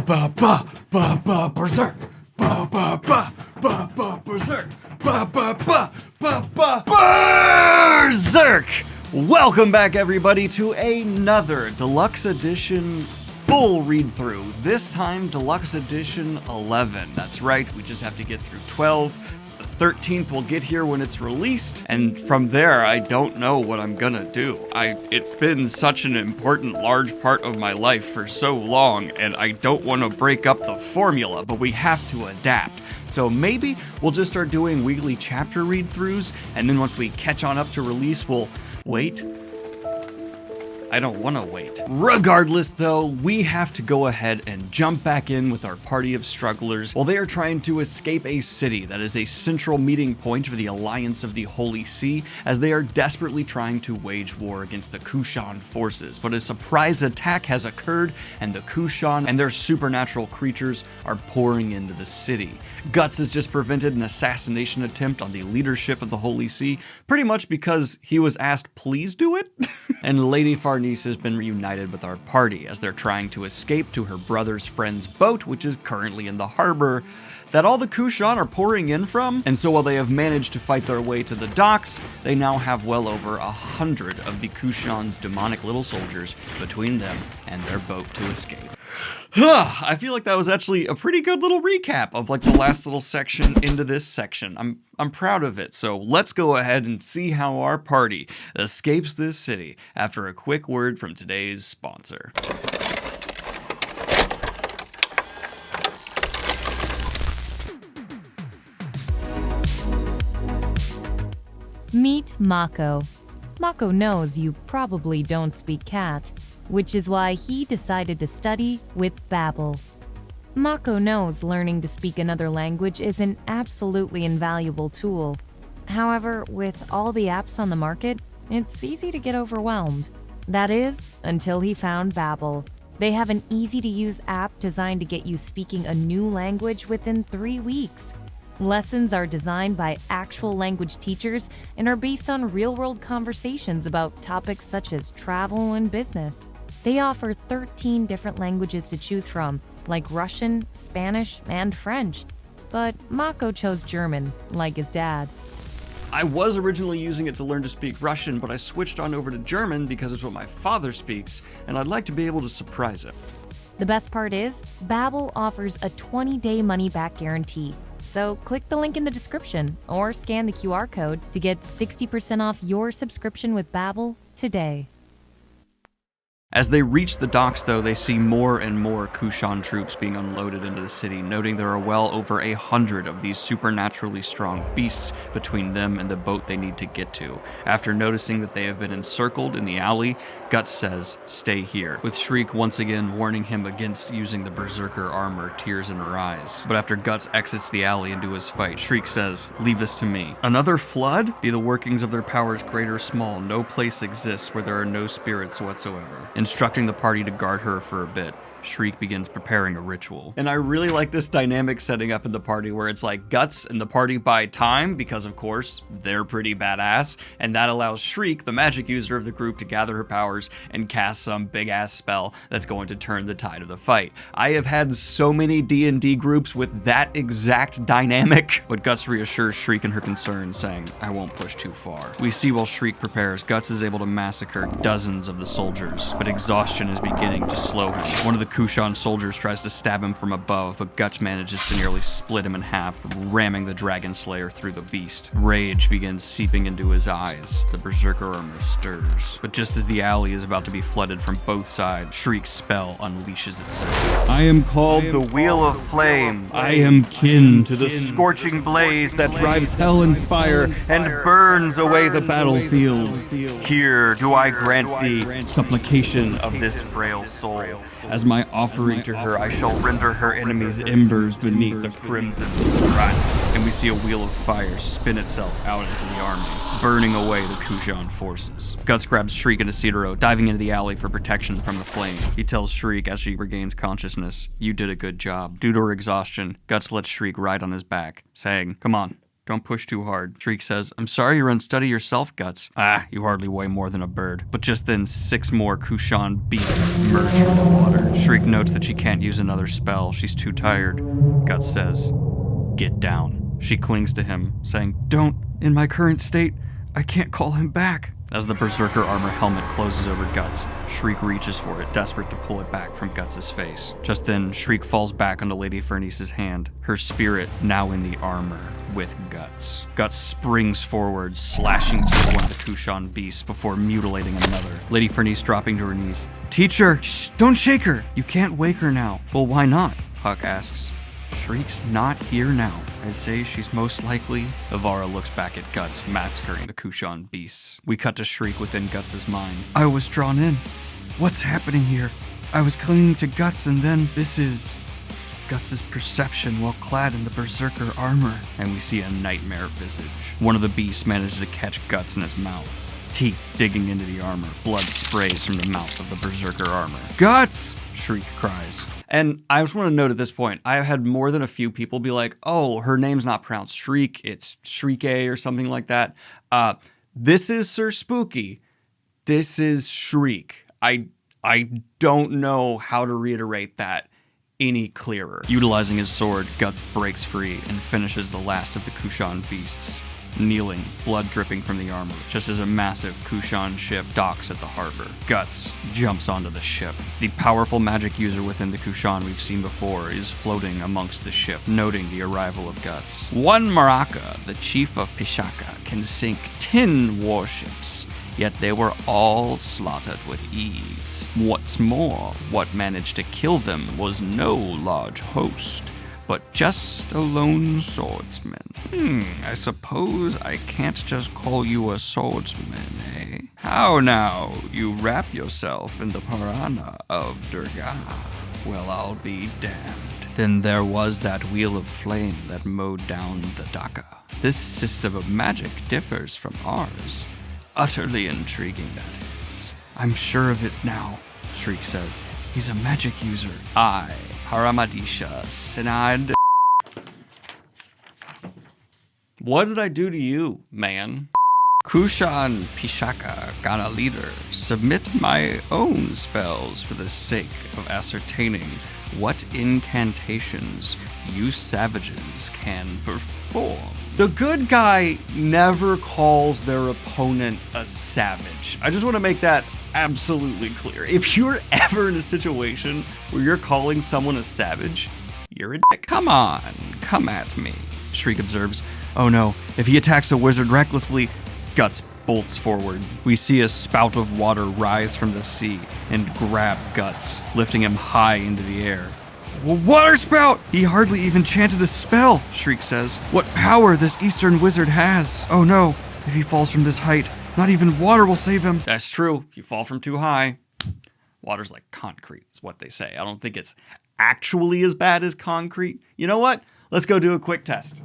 ba ba ba ba berserk. Ba ba ba ba ba berserk. Ba ba ba ba ba berserk. Welcome back, everybody, to another deluxe edition full read through. This time, deluxe edition 11. That's right, we just have to get through 12. The 13th will get here when it's released, and from there, I don't know what I'm gonna do. It's been such an important, large part of my life for so long, and I don't want to break up the formula, but we have to adapt. So maybe we'll just start doing weekly chapter read-throughs, and then once we catch on up to release, we'll wait. I don't want to wait. Regardless, though, we have to go ahead and jump back in with our party of strugglers while they are trying to escape a city that is a central meeting point for the Alliance of the Holy See, as they are desperately trying to wage war against the Kushan forces. But a surprise attack has occurred, and the Kushan and their supernatural creatures are pouring into the city. Guts has just prevented an assassination attempt on the leadership of the Holy See, pretty much because he was asked, please do it? And Lady Farnese has been reunited with our party as they're trying to escape to her brother's friend's boat, which is currently in the harbor that all the Kushan are pouring in from. And so while they have managed to fight their way to the docks, they now have well over 100 of the Kushan's demonic little soldiers between them and their boat to escape. I feel like that was actually a pretty good little recap of like the last little section into this section. I'm proud of it. So let's go ahead and see how our party escapes this city after a quick word from today's sponsor. Meet Mako. Mako knows you probably don't speak cat, which is why he decided to study with Babbel. Mako knows learning to speak another language is an absolutely invaluable tool. However, with all the apps on the market, it's easy to get overwhelmed. That is, until he found Babbel. They have an easy-to-use app designed to get you speaking a new language within 3 weeks. Lessons are designed by actual language teachers and are based on real-world conversations about topics such as travel and business. They offer 13 different languages to choose from, like Russian, Spanish, and French. But Mako chose German, like his dad. I was originally using it to learn to speak Russian, but I switched on over to German because it's what my father speaks, and I'd like to be able to surprise him. The best part is, Babbel offers a 20-day money-back guarantee. So click the link in the description or scan the QR code to get 60% off your subscription with Babbel today. As they reach the docks, though, they see more and more Kushan troops being unloaded into the city, noting there are well over 100 of these supernaturally strong beasts between them and the boat they need to get to. After noticing that they have been encircled in the alley, Guts says, stay here, with Shriek once again warning him against using the Berserker armor, tears in her eyes. But after Guts exits the alley into his fight, Shriek says, leave this to me. Another flood? Be the workings of their powers great or small, no place exists where there are no spirits whatsoever. Instructing the party to guard her for a bit, Shriek begins preparing a ritual. And I really like this dynamic setting up in the party where it's like Guts and the party buy time because, of course, they're pretty badass, and that allows Shriek, the magic user of the group, to gather her powers and cast some big-ass spell that's going to turn the tide of the fight. I have had so many D&D groups with that exact dynamic, but Guts reassures Shriek in her concerns, saying, I won't push too far. We see while Shriek prepares, Guts is able to massacre dozens of the soldiers, but exhaustion is beginning to slow him. One of the Kushan soldiers tries to stab him from above, but Guts manages to nearly split him in half, ramming the Dragon Slayer through the beast. Rage begins seeping into his eyes. The Berserker armor stirs. But just as the alley is about to be flooded from both sides, Shriek's spell unleashes itself. I am called the Wheel of Flame. I am kin to the Scorching blaze that drives hell and fire and burns away the battlefield. Here do I grant thee Supplication of this frail soul. as my offering to her, I shall render her enemies embers beneath the crimson sun. And we see a wheel of fire spin itself out into the army, burning away the Kushan forces. Guts grabs Shriek and Isidoro, diving into the alley for protection from the flame. He tells Shriek as she regains consciousness, "You did a good job." Due to her exhaustion, Guts lets Shriek ride on his back, saying, "Come on, Don't push too hard. Shriek says, I'm sorry you're unsteady yourself, Guts. Ah, you hardly weigh more than a bird. But just then, 6 more Kushan beasts emerge from the water. Shriek notes that she can't use another spell. She's too tired. Guts says, get down. She clings to him, saying, don't. In my current state, I can't call him back. As the Berserker armor helmet closes over Guts, Shriek reaches for it, desperate to pull it back from Guts' face. Just then, Shriek falls back onto Lady Furnace's hand, her spirit now in the armor with Guts. Guts springs forward, slashing through one of the Kushan beasts before mutilating another. Lady Furnace dropping to her knees. Teacher, shh, don't shake her! You can't wake her now. Well, why not? Huck asks. Shriek's not here now. I'd say she's most likely. Ivara looks back at Guts, massacring the Kushan beasts. We cut to Shriek within Guts' mind. I was drawn in. What's happening here? I was clinging to Guts and then this is Guts' perception while clad in the Berserker armor. And we see a nightmare visage. One of the beasts manages to catch Guts in its mouth. Teeth digging into the armor. Blood sprays from the mouth of the Berserker armor. Guts! Shriek cries. And I just want to note at this point, I have had more than a few people be like, oh, her name's not pronounced Shriek, it's Shriek or something like that. This is Sir Spooky. This is Shriek. I don't know how to reiterate that any clearer. Utilizing his sword, Guts breaks free and finishes the last of the Kushan beasts. Kneeling, blood dripping from the armor, just as a massive Kushan ship docks at the harbor. Guts jumps onto the ship. The powerful magic user within the Kushan we've seen before is floating amongst the ship, noting the arrival of Guts. One Maraka, the chief of Pishaka, can sink 10 warships, yet they were all slaughtered with ease. What's more, what managed to kill them was no large host, but just a lone swordsman. I suppose I can't just call you a swordsman, eh? How now, you wrap yourself in the Purana of Durga? Well, I'll be damned. Then there was that wheel of flame that mowed down the Dhaka. This system of magic differs from ours. Utterly intriguing, that is. I'm sure of it now, Shriek says. He's a magic user. I, Paramadisha Sinad. What did I do to you, man? Kushan Pishaka got a leader. Submit my own spells for the sake of ascertaining what incantations you savages can perform. The good guy never calls their opponent a savage. I just want to make that absolutely clear. If you're ever in a situation where you're calling someone a savage, you're a dick. Come on, come at me, Shriek observes. Oh no, if he attacks a wizard recklessly, Guts bolts forward. We see a spout of water rise from the sea and grab Guts, lifting him high into the air. Water spout! He hardly even chanted a spell, Shriek says. What power this eastern wizard has! Oh no, if he falls from this height, not even water will save him. That's true. If you fall from too high, water's like concrete, is what they say. I don't think it's actually as bad as concrete. You know what? Let's go do a quick test.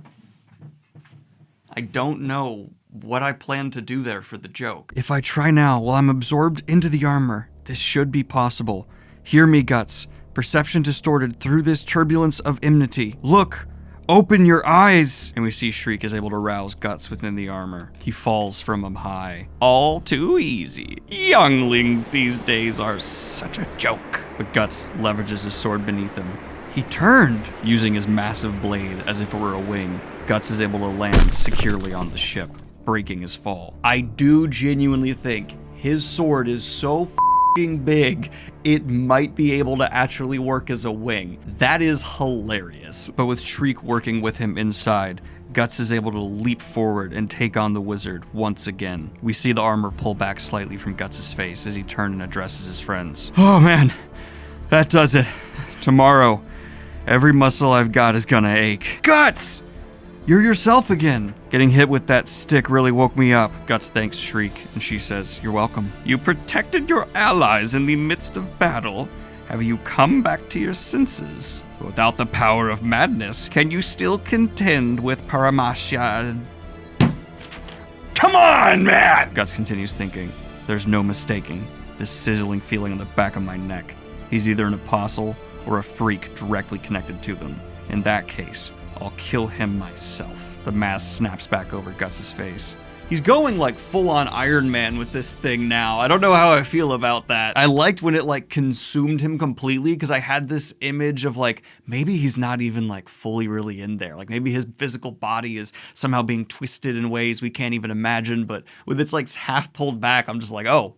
I don't know what I plan to do there for the joke. If I try now while I'm absorbed into the armor, this should be possible. Hear me, Guts. Perception distorted through this turbulence of enmity. Look! Open your eyes! And we see Shriek is able to rouse Guts within the armor. He falls from him high. All too easy. Younglings these days are such a joke. But Guts leverages his sword beneath him. He turned, using his massive blade as if it were a wing. Guts is able to land securely on the ship, breaking his fall. I do genuinely think his sword is so f***ing big, it might be able to actually work as a wing. That is hilarious. But with Shriek working with him inside, Guts is able to leap forward and take on the wizard once again. We see the armor pull back slightly from Guts' face as he turns and addresses his friends. Oh man, that does it. Tomorrow, every muscle I've got is gonna ache. Guts! You're yourself again. Getting hit with that stick really woke me up. Guts thanks Shriek, and she says, you're welcome. You protected your allies in the midst of battle. Have you come back to your senses? Without the power of madness, can you still contend with Paramasya? Come on, man! Guts continues thinking. There's no mistaking this sizzling feeling on the back of my neck. He's either an apostle or a freak directly connected to them. In that case, I'll kill him myself. The mask snaps back over Guts' face. He's going like full-on Iron Man with this thing now. I don't know how I feel about that. I liked when it like consumed him completely because I had this image of like, maybe he's not even like fully really in there. Like maybe his physical body is somehow being twisted in ways we can't even imagine. But with its like half pulled back, I'm just like, oh,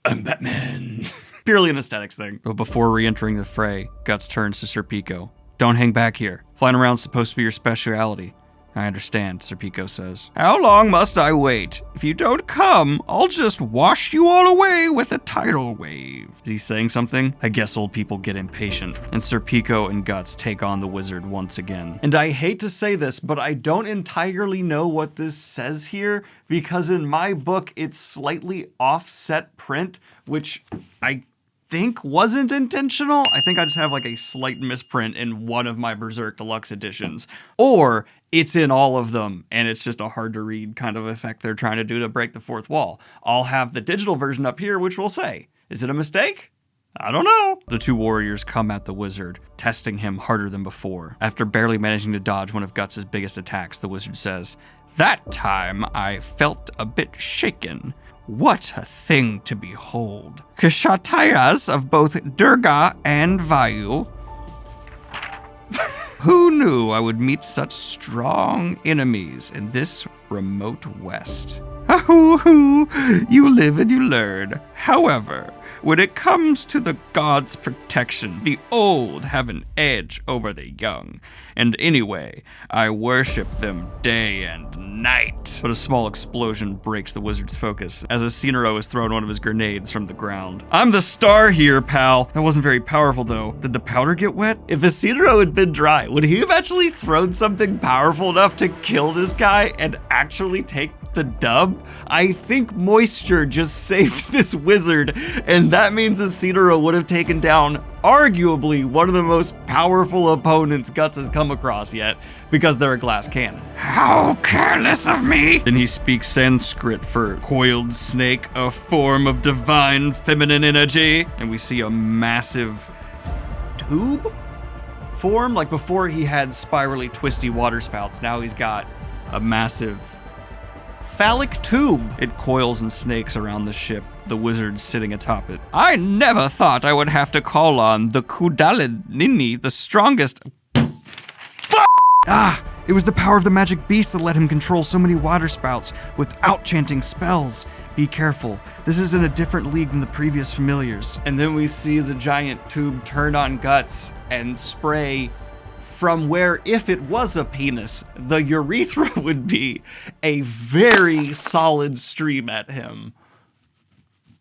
I'm Batman. Purely an aesthetics thing. But before re-entering the fray, Guts turns to Serpico. Don't hang back here. Flying around's supposed to be your speciality. I understand, Serpico says. How long must I wait? If you don't come, I'll just wash you all away with a tidal wave. Is he saying something? I guess old people get impatient. And Serpico and Guts take on the wizard once again. And I hate to say this, but I don't entirely know what this says here, because in my book, it's slightly offset print, which I think wasn't intentional. I think I just have like a slight misprint in one of my Berserk Deluxe editions. Or it's in all of them, and it's just a hard to read kind of effect they're trying to do to break the fourth wall. I'll have the digital version up here, which will say, is it a mistake? I don't know. The two warriors come at the wizard, testing him harder than before. After barely managing to dodge one of Guts' biggest attacks, the wizard says, that time I felt a bit shaken. What a thing to behold. Kshatriyas of both Durga and Vayu. Who knew I would meet such strong enemies in this remote west? You live and you learn. However, when it comes to the gods' protection, the old have an edge over the young. And anyway, I worship them day and night. But a small explosion breaks the wizard's focus as Incineroar has thrown one of his grenades from the ground. I'm the star here, pal. That wasn't very powerful, though. Did the powder get wet? If Incineroar had been dry, would he have actually thrown something powerful enough to kill this guy and actually take the dub? I think moisture just saved this wizard, and that means Incineroar would have taken down arguably one of the most powerful opponents Guts has come across yet, because they're a glass cannon. How careless of me! Then he speaks Sanskrit for coiled snake, a form of divine feminine energy, and we see a massive tube form. Like before he had spirally twisty water spouts, now he's got a massive phallic tube. It coils and snakes around the ship, the wizard sitting atop it. I never thought I would have to call on the Kundalini, the strongest. Fuck! Ah! It was the power of the magic beast that let him control so many water spouts without chanting spells. Be careful. This is in a different league than the previous familiars. And then we see the giant tube turn on Guts and spray from where, if it was a penis, the urethra would be, a very solid stream at him.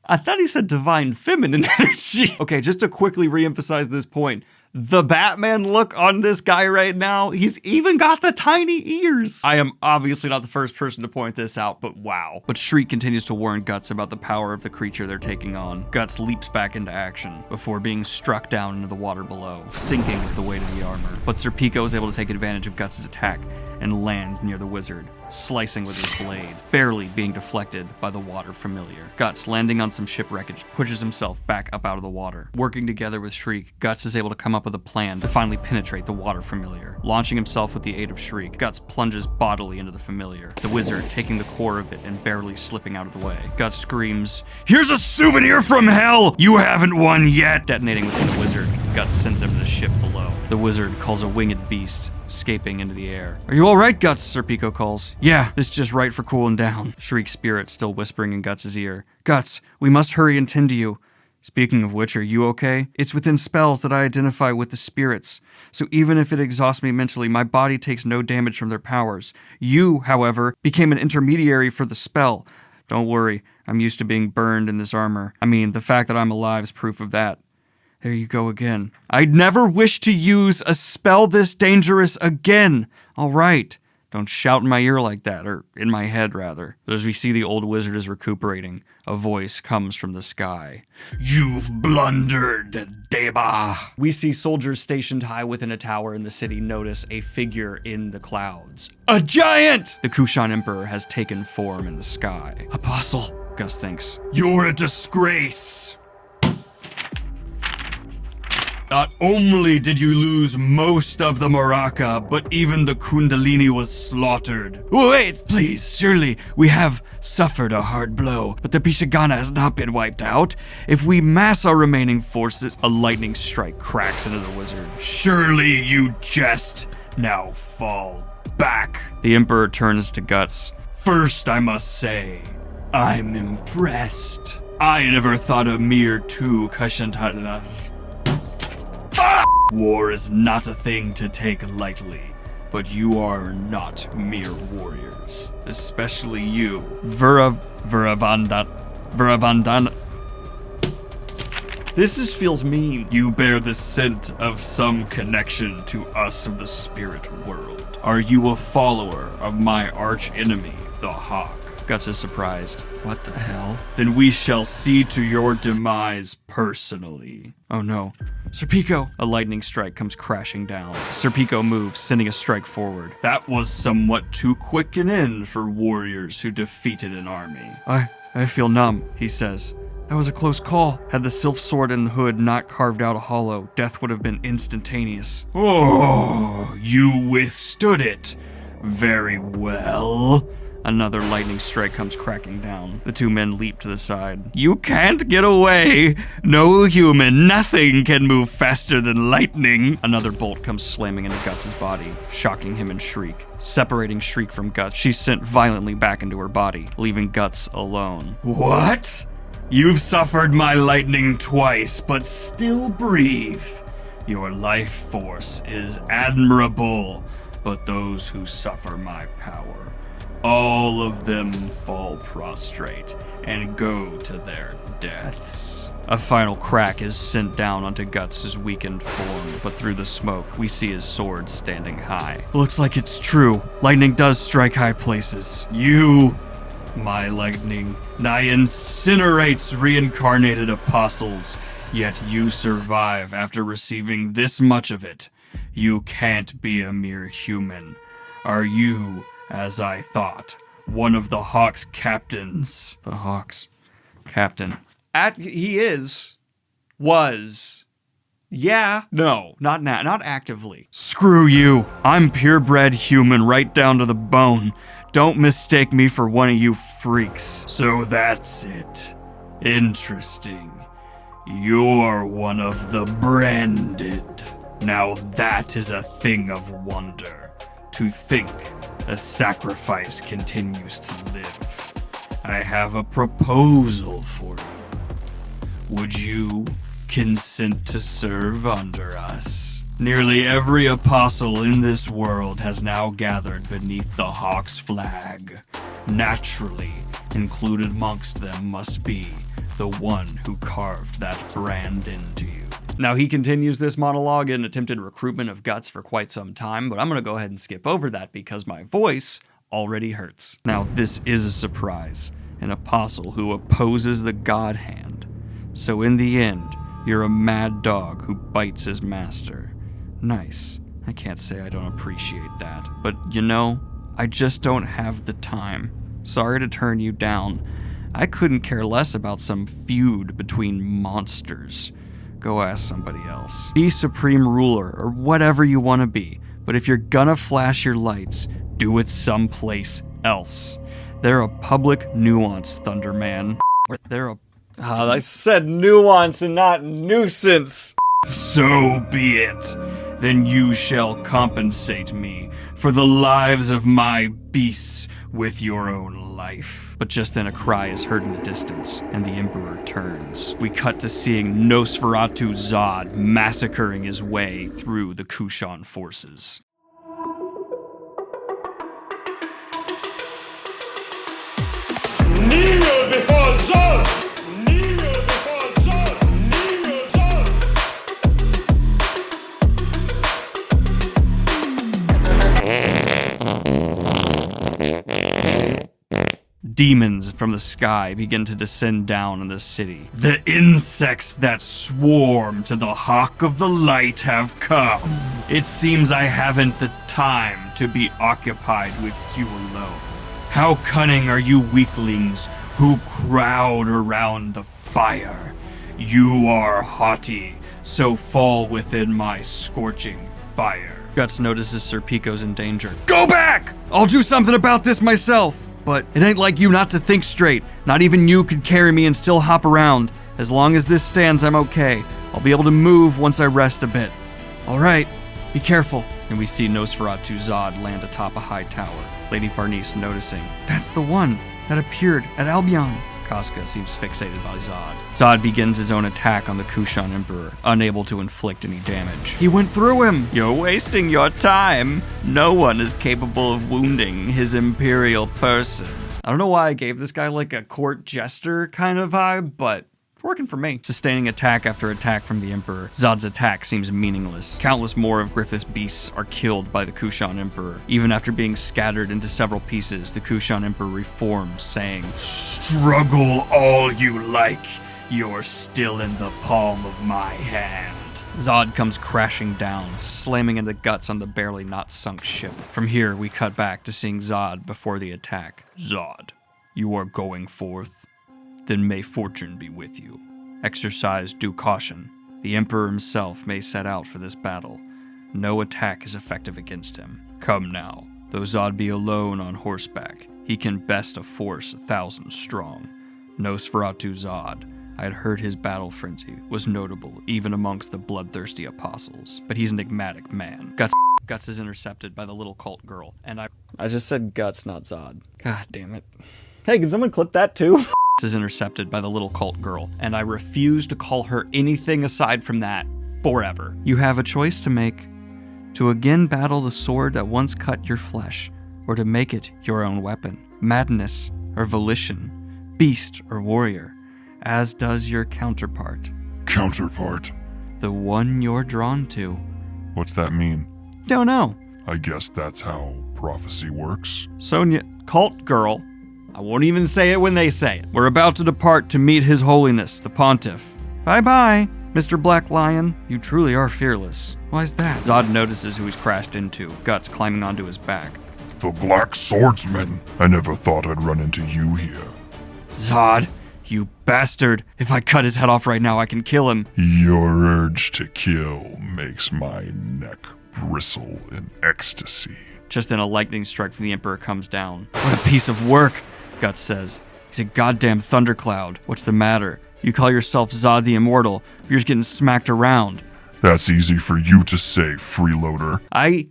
I thought he said divine feminine energy. Okay, just to quickly reemphasize this point, the Batman look on this guy right now, he's even got the tiny ears. I am obviously not the first person to point this out, but wow. But Shriek continues to warn Guts about the power of the creature they're taking on. Guts leaps back into action before being struck down into the water below, sinking with the weight of the armor. But Serpico is able to take advantage of Guts' attack and land near the wizard, slicing with his blade, barely being deflected by the water familiar. Guts, landing on some ship wreckage, pushes himself back up out of the water. Working together with Shriek, Guts is able to come up with a plan to finally penetrate the water familiar. Launching himself with the aid of Shriek, Guts plunges bodily into the familiar, the wizard taking the core of it and barely slipping out of the way. Guts screams, "Here's a souvenir from hell! You haven't won yet!" Detonating within the wizard, Guts sends him to the ship below. The wizard calls a winged beast, escaping into the air. Are you alright, Guts? Serpico calls. Yeah, this is just right for cooling down. Shriek's spirit still whispering in Guts' ear. Guts, we must hurry and tend to you. Speaking of which, are you okay? It's within spells that I identify with the spirits, so even if it exhausts me mentally, my body takes no damage from their powers. You, however, became an intermediary for the spell. Don't worry, I'm used to being burned in this armor. I mean, the fact that I'm alive is proof of that. There you go again. I'd never wish to use a spell this dangerous again. All right. Don't shout in my ear like that, or in my head, rather. But as we see the old wizard is recuperating, a voice comes from the sky. You've blundered, Deba. We see soldiers stationed high within a tower in the city notice a figure in the clouds. A giant! The Kushan Emperor has taken form in the sky. Apostle, Gus thinks. You're a disgrace. Not only did you lose most of the Maraka, but even the Kundalini was slaughtered. Wait, please, surely we have suffered a hard blow, but the Bishigana has not been wiped out. If we mass our remaining forces, a lightning strike cracks into the wizard. Surely you jest. Now fall back. The Emperor turns to Guts. First, I must say, I'm impressed. I never thought a mere two Kashantala. War is not a thing to take lightly, but you are not mere warriors. Especially you, Viravandan. This feels mean. You bear the scent of some connection to us of the spirit world. Are you a follower of my arch enemy, the Hawk? Guts is surprised. What the hell? Then we shall see to your demise personally. Oh no. Serpico! A lightning strike comes crashing down. Serpico moves, sending a strike forward. That was somewhat too quick an end for warriors who defeated an army. I feel numb, he says. That was a close call. Had the Sylph sword in the hood not carved out a hollow, death would have been instantaneous. Oh, you withstood it. Very well. Another lightning strike comes cracking down. The two men leap to the side. You can't get away! No human, nothing can move faster than lightning! Another bolt comes slamming into Guts' body, shocking him in Shriek. Separating Shriek from Guts, she's sent violently back into her body, leaving Guts alone. What? You've suffered my lightning twice, but still breathe. Your life force is admirable, but those who suffer my power, all of them fall prostrate and go to their deaths. A final crack is sent down onto Guts' weakened form, but through the smoke, we see his sword standing high. Looks like it's true. Lightning does strike high places. You, my lightning, now incinerates reincarnated apostles, yet you survive after receiving this much of it. You can't be a mere human. Are you, as I thought, one of the Hawks' captains? The Hawks' captain. He is. Was. Yeah. No, not now. Not actively. Screw you. I'm purebred human right down to the bone. Don't mistake me for one of you freaks. So that's it. Interesting. You're one of the branded. Now that is a thing of wonder. To think a sacrifice continues to live. I have a proposal for you. Would you consent to serve under us? Nearly every apostle in this world has now gathered beneath the Hawk's flag. Naturally, included amongst them must be the one who carved that brand into you. Now, he continues this monologue in attempted recruitment of Guts for quite some time, but I'm going to go ahead and skip over that because my voice already hurts. Now, this is a surprise, an apostle who opposes the God Hand. So in the end, you're a mad dog who bites his master. Nice. I can't say I don't appreciate that. But, you know, I just don't have the time. Sorry to turn you down. I couldn't care less about some feud between monsters. Go ask somebody else. Be supreme ruler or whatever you want to be, but if you're gonna flash your lights, do it someplace else. They're a public nuance, Thunderman. They're a... I said nuance and not nuisance. So be it. Then you shall compensate me for the lives of my beasts with your own life. But just then a cry is heard in the distance, and the Emperor turns. We cut to seeing Nosferatu Zod massacring his way through the Kushan forces. Kneel before Zod! Kneel before Zod! Kneel Zod! Demons from the sky begin to descend down on the city. The insects that swarm to the Hawk of the Light have come. It seems I haven't the time to be occupied with you alone. How cunning are you weaklings who crowd around the fire? You are haughty, so fall within my scorching fire. Guts notices Serpico's in danger. Go back! I'll do something about this myself. But it ain't like you not to think straight. Not even you could carry me and still hop around. As long as this stands, I'm okay. I'll be able to move once I rest a bit. All right, be careful. And we see Nosferatu Zod land atop a high tower. Lady Farnese noticing, that's the one that appeared at Albion. Casca seems fixated by Zod. Zod begins his own attack on the Kushan Emperor, unable to inflict any damage. He went through him! You're wasting your time! No one is capable of wounding his imperial person. I don't know why I gave this guy like a court jester kind of vibe, but it's working for me. Sustaining attack after attack from the Emperor, Zod's attack seems meaningless. Countless more of Griffith's beasts are killed by the Kushan Emperor. Even after being scattered into several pieces, the Kushan Emperor reforms, saying, "Struggle all you like. You're still in the palm of my hand." Zod comes crashing down, slamming into Guts on the barely not sunk ship. From here, we cut back to seeing Zod before the attack. Zod, you are going forth? Then may fortune be with you. Exercise due caution. The Emperor himself may set out for this battle. No attack is effective against him. Come now. Though Zod be alone on horseback, he can best a force 1,000 strong. Nosferatu Zod, I had heard his battle frenzy was notable even amongst the bloodthirsty apostles, but he's an enigmatic man. Guts is intercepted by the little cult girl, and I just said Guts, not Zod. God damn it. Hey, can someone clip that too? Is intercepted by the little cult girl, and I refuse to call her anything aside from that forever. You have a choice to make. To again battle the sword that once cut your flesh, or to make it your own weapon. Madness or volition, beast or warrior, as does your counterpart. Counterpart? The one you're drawn to. What's that mean? Don't know. I guess that's how prophecy works. Sonia, cult girl. I won't even say it when they say it. We're about to depart to meet His Holiness, the Pontiff. Bye-bye, Mr. Black Lion. You truly are fearless. Why's that? Zod notices who he's crashed into, Guts climbing onto his back. The Black Swordsman. I never thought I'd run into you here. Zod, you bastard. If I cut his head off right now, I can kill him. Your urge to kill makes my neck bristle in ecstasy. Just then a lightning strike from the Emperor comes down. What a piece of work, Guts says. He's a goddamn thundercloud. What's the matter? You call yourself Zod the Immortal, but you're just getting smacked around. That's easy for you to say, freeloader. I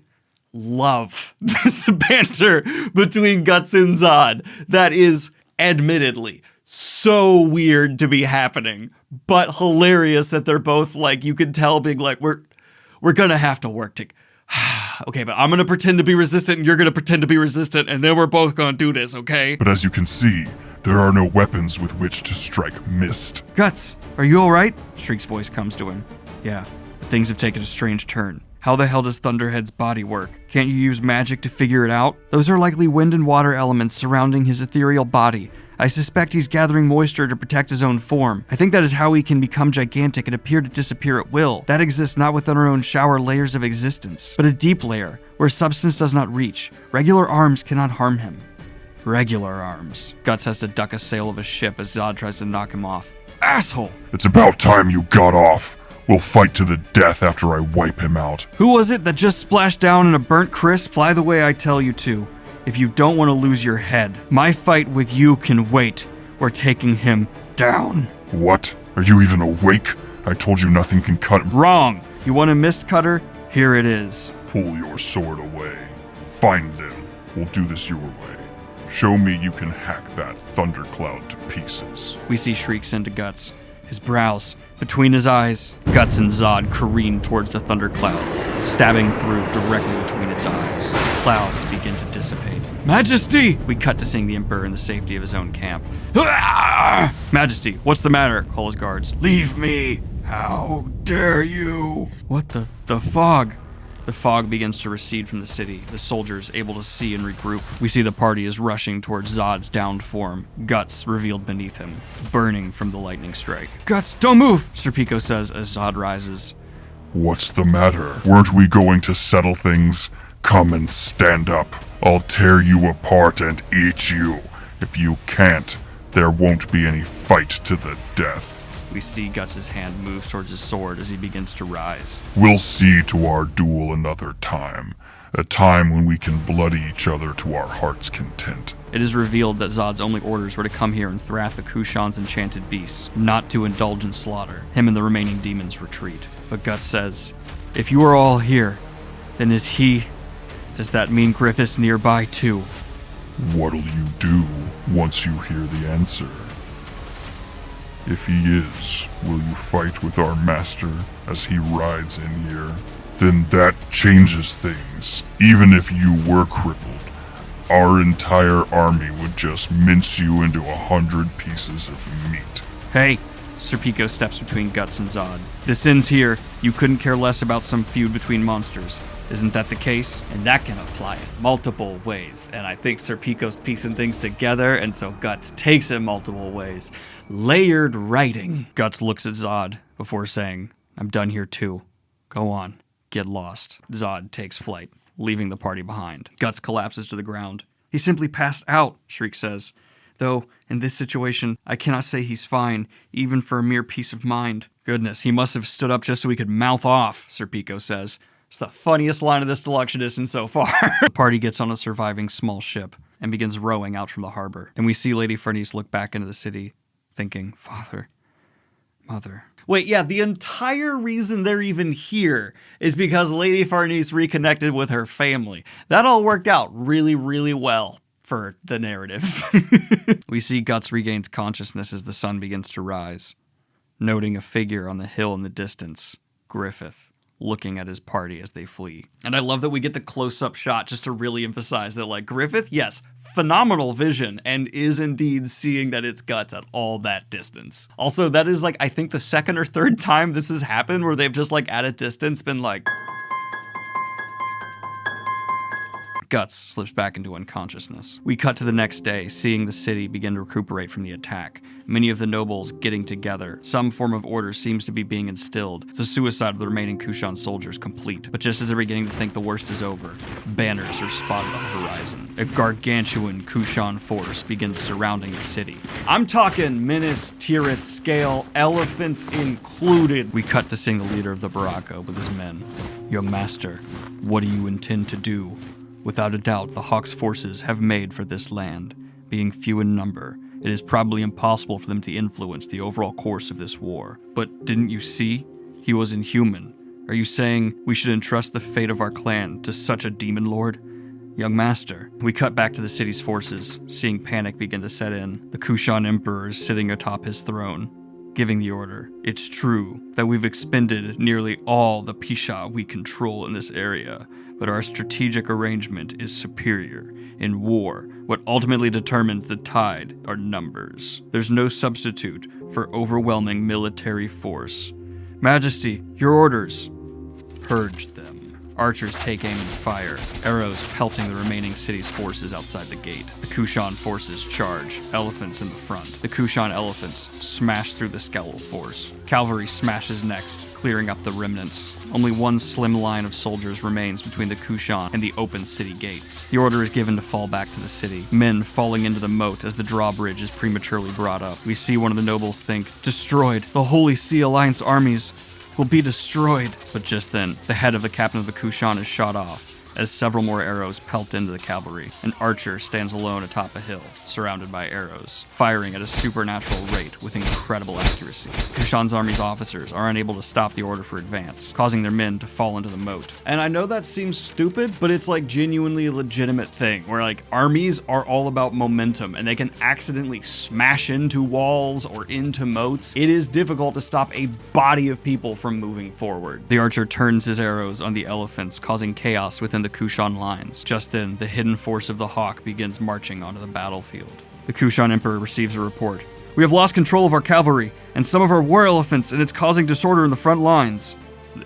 love this banter between Guts and Zod. That is, admittedly, so weird to be happening, but hilarious that they're both like, you can tell being like, we're gonna have to work together. Okay, but I'm gonna pretend to be resistant and you're gonna pretend to be resistant and then we're both gonna do this, okay? But as you can see, there are no weapons with which to strike mist. Guts, are you alright? Shriek's voice comes to him. Yeah, but things have taken a strange turn. How the hell does Thunderhead's body work? Can't you use magic to figure it out? Those are likely wind and water elements surrounding his ethereal body. I suspect he's gathering moisture to protect his own form. I think that is how he can become gigantic and appear to disappear at will. That exists not within our own shower layers of existence, but a deep layer, where substance does not reach. Regular arms cannot harm him. Regular arms. Guts has to duck a sail of a ship as Zod tries to knock him off. Asshole! It's about time you got off. We'll fight to the death after I wipe him out. Who was it that just splashed down in a burnt crisp? Fly the way I tell you to. If you don't want to lose your head, my fight with you can wait. We're taking him down. What? Are you even awake? I told you nothing can cut him. Wrong. You want a mist cutter? Here it is. Pull your sword away. Find them. We'll do this your way. Show me you can hack that thundercloud to pieces. We see Shriek send to Guts. His brows, between his eyes, Guts and Zod careen towards the thundercloud, stabbing through directly between its eyes. Clouds begin to dissipate. Majesty! We cut to seeing the Emperor in the safety of his own camp. Ah! Majesty, what's the matter? Call his guards. Leave me! How dare you? What the fog? The fog begins to recede from the city, the soldiers able to see and regroup. We see the party is rushing towards Zod's downed form, Guts revealed beneath him, burning from the lightning strike. Guts, don't move, Serpico says as Zod rises. What's the matter? Weren't we going to settle things? Come and stand up. I'll tear you apart and eat you. If you can't, there won't be any fight to the death. We see Guts' hand move towards his sword as he begins to rise. We'll see to our duel another time. A time when we can bloody each other to our heart's content. It is revealed that Zod's only orders were to come here and thrash the Kushan's enchanted beasts, not to indulge in slaughter. Him and the remaining demons retreat. But Guts says, if you are all here, then does that mean Griffith's nearby too? What'll you do once you hear the answer? If he is, will you fight with our master as he rides in here? Then that changes things. Even if you were crippled, our entire army would just mince you into 100 pieces of meat. Hey! Serpico steps between Guts and Zod. This ends here. You couldn't care less about some feud between monsters. Isn't that the case? And that can apply in multiple ways. And I think Serpico's piecing things together, and so Guts takes it multiple ways. Layered writing. Guts looks at Zod before saying, I'm done here too. Go on. Get lost. Zod takes flight, leaving the party behind. Guts collapses to the ground. He simply passed out, Shriek says. Though, in this situation, I cannot say he's fine, even for a mere peace of mind. Goodness, he must have stood up just so he could mouth off, Serpico says. It's the funniest line of this deluxe edition so far. The party gets on a surviving small ship and begins rowing out from the harbor. And we see Lady Fernice look back into the city, thinking, Father, Mother. Wait, yeah, the entire reason they're even here is because Lady Fernice reconnected with her family. That all worked out really, really well for the narrative. We see Guts regains consciousness as the sun begins to rise, noting a figure on the hill in the distance, Griffith, looking at his party as they flee. And I love that we get the close-up shot just to really emphasize that, like, Griffith, yes, phenomenal vision, and is indeed seeing that it's Guts at all that distance. Also, that is, like, I think the second or third time this has happened where they've just, like, at a distance been like... Guts slips back into unconsciousness. We cut to the next day, seeing the city begin to recuperate from the attack. Many of the nobles getting together. Some form of order seems to be being instilled. The suicide of the remaining Kushan soldiers complete. But just as they're beginning to think the worst is over, banners are spotted on the horizon. A gargantuan Kushan force begins surrounding the city. I'm talking Minas Tirith scale, elephants included. We cut to seeing the leader of the Baraka with his men. Young master, what do you intend to do? Without a doubt, the Hawk's forces have made for this land. Being few in number, it is probably impossible for them to influence the overall course of this war. But didn't you see? He was inhuman. Are you saying we should entrust the fate of our clan to such a demon lord? Young master. We cut back to the city's forces, seeing panic begin to set in. The Kushan Emperor is sitting atop his throne, giving the order. It's true that we've expended nearly all the Pisha we control in this area, but our strategic arrangement is superior. In war, what ultimately determines the tide are numbers. There's no substitute for overwhelming military force. Majesty, your orders. Purge them. Archers take aim and fire, arrows pelting the remaining city's forces outside the gate. The Kushan forces charge, elephants in the front. The Kushan elephants smash through the skeletal force. Cavalry smashes next, clearing up the remnants. Only one slim line of soldiers remains between the Kushan and the open city gates. The order is given to fall back to the city, men falling into the moat as the drawbridge is prematurely brought up. We see one of the nobles think, destroyed. The Holy Sea Alliance armies will be destroyed. But just then, the head of the captain of the Kushan is shot off, as several more arrows pelt into the cavalry. An archer stands alone atop a hill, surrounded by arrows, firing at a supernatural rate with incredible accuracy. Kushan's army's officers are unable to stop the order for advance, causing their men to fall into the moat. And I know that seems stupid, but it's like genuinely a legitimate thing, where like armies are all about momentum, and they can accidentally smash into walls or into moats. It is difficult to stop a body of people from moving forward. The archer turns his arrows on the elephants, causing chaos within the Kushan lines. Just then, the hidden force of the Hawk begins marching onto the battlefield. The Kushan Emperor receives a report. We have lost control of our cavalry and some of our war elephants, and it's causing disorder in the front lines.